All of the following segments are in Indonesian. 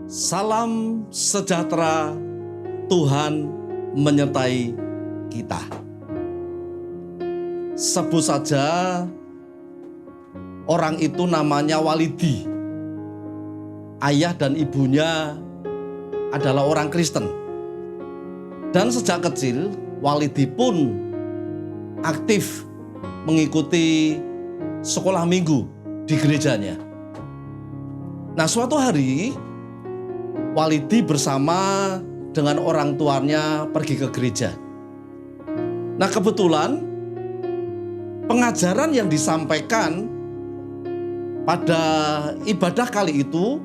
Salam sejahtera, Tuhan menyertai kita. Sebut saja orang itu namanya Walidi. Ayah dan ibunya adalah orang Kristen. Dan sejak kecil Walidi pun aktif mengikuti sekolah minggu di gerejanya. Nah, suatu hari Walidi bersama dengan orang tuanya pergi ke gereja. Nah, kebetulan pengajaran yang disampaikan pada ibadah kali itu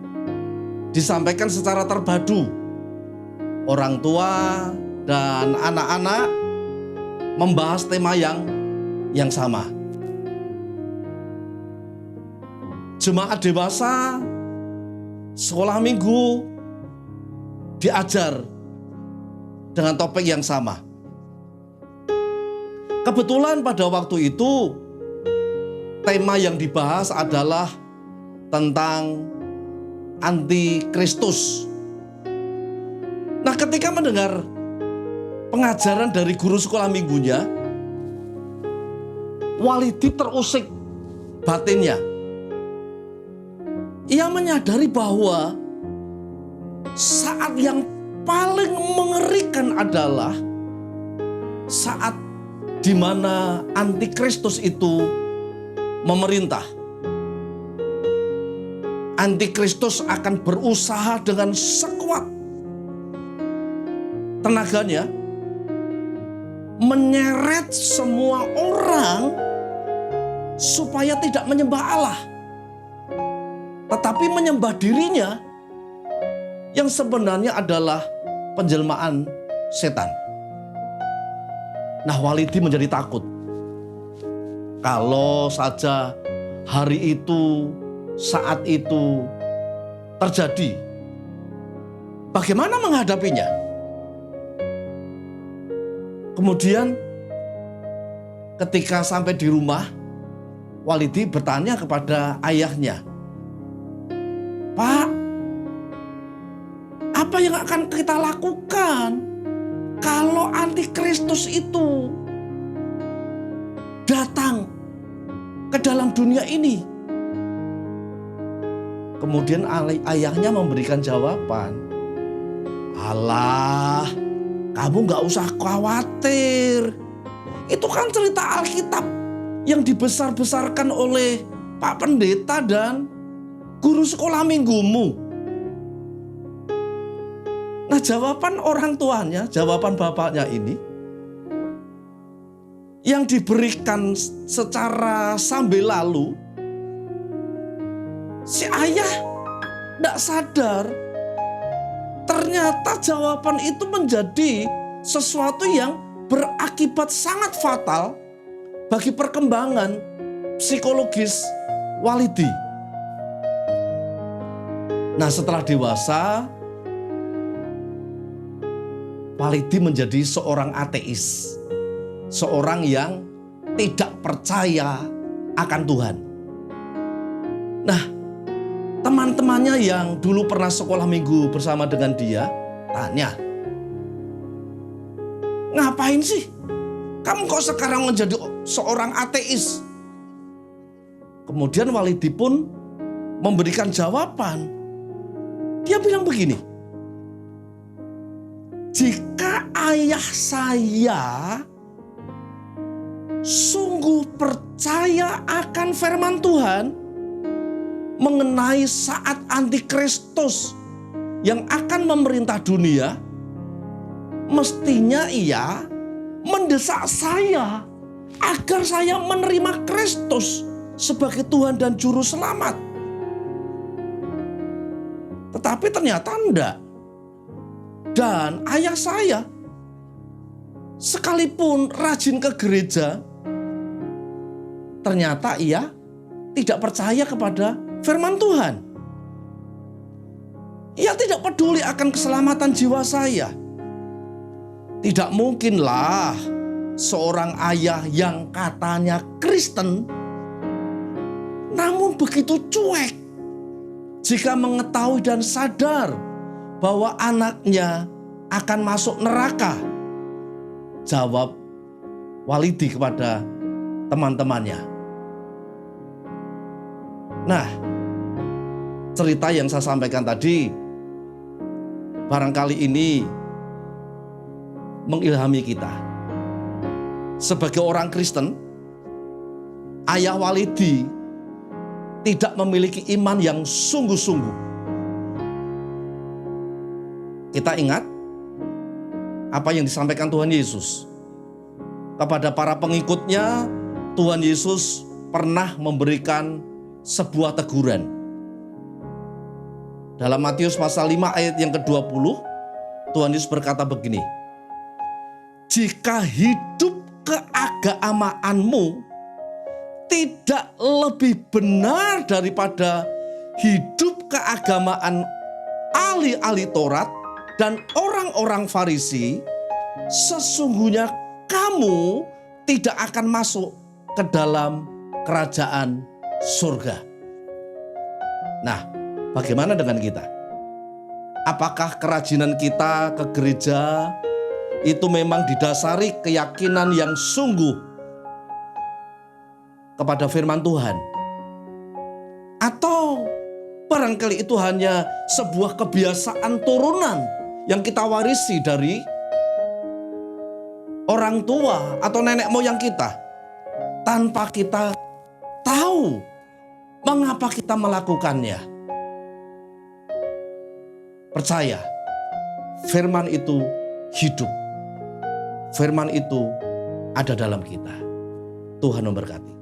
disampaikan secara terpadu. Orang tua dan anak-anak membahas tema yang sama. Jemaat dewasa sekolah minggu diajar dengan topik yang sama. Kebetulan pada waktu itu tema yang dibahas adalah tentang antikristus. Nah, ketika mendengar pengajaran dari guru sekolah minggunya, Walidi terusik batinnya. Ia menyadari bahwa saat yang paling mengerikan adalah saat di mana antikristus itu memerintah. Antikristus akan berusaha dengan sekuat tenaganya menyeret semua orang supaya tidak menyembah Allah, tetapi menyembah dirinya yang sebenarnya adalah penjelmaan setan. Nah, Walidi menjadi takut. Kalau saja hari itu, saat itu terjadi, bagaimana menghadapinya? Kemudian ketika sampai di rumah, Walidi bertanya kepada ayahnya, "Pak, apa yang akan kita lakukan kalau antikristus itu datang ke dalam dunia ini?" Kemudian ayahnya memberikan jawaban, "Alah, kamu gak usah khawatir. Itu kan cerita Alkitab yang dibesar-besarkan oleh Pak Pendeta dan guru sekolah minggumu." Nah, jawaban orang tuanya, jawaban bapaknya ini yang diberikan secara sambil lalu, si ayah tidak sadar ternyata jawaban itu menjadi sesuatu yang berakibat sangat fatal bagi perkembangan psikologis Walidi. Nah, setelah dewasa, Walidi menjadi seorang ateis, seorang yang tidak percaya akan Tuhan. Nah, teman-temannya yang dulu pernah sekolah minggu bersama dengan dia tanya, "Ngapain sih kamu kok sekarang menjadi seorang ateis?" Kemudian Walidi pun memberikan jawaban. Dia bilang begini, "Jika ayah saya sungguh percaya akan firman Tuhan mengenai saat antikristus yang akan memerintah dunia, mestinya ia mendesak saya agar saya menerima Kristus sebagai Tuhan dan Juru Selamat. Tetapi ternyata enggak. Dan ayah saya sekalipun rajin ke gereja, ternyata ia tidak percaya kepada firman Tuhan. Ia tidak peduli akan keselamatan jiwa saya. Tidak mungkinlah seorang ayah yang katanya Kristen namun begitu cuek jika mengetahui dan sadar bahwa anaknya akan masuk neraka? Jawab Walidi kepada teman-temannya. Nah, cerita yang saya sampaikan tadi barangkali ini mengilhami kita. Sebagai orang Kristen, ayah Walidi tidak memiliki iman yang sungguh-sungguh. Kita ingat apa yang disampaikan Tuhan Yesus. Kepada para pengikutnya, Tuhan Yesus pernah memberikan sebuah teguran. Dalam Matius pasal 5 ayat yang ke-20, Tuhan Yesus berkata begini, "Jika hidup keagamaanmu tidak lebih benar daripada hidup keagamaan ahli-ahli Taurat dan orang-orang Farisi, sesungguhnya kamu tidak akan masuk ke dalam kerajaan surga." Nah, bagaimana dengan kita? Apakah kerajinan kita ke gereja itu memang didasari keyakinan yang sungguh kepada firman Tuhan? Atau barangkali itu hanya sebuah kebiasaan turunan yang kita warisi dari orang tua atau nenek moyang kita, tanpa kita tahu mengapa kita melakukannya? Percaya, firman itu hidup. Firman itu ada dalam kita. Tuhan memberkati.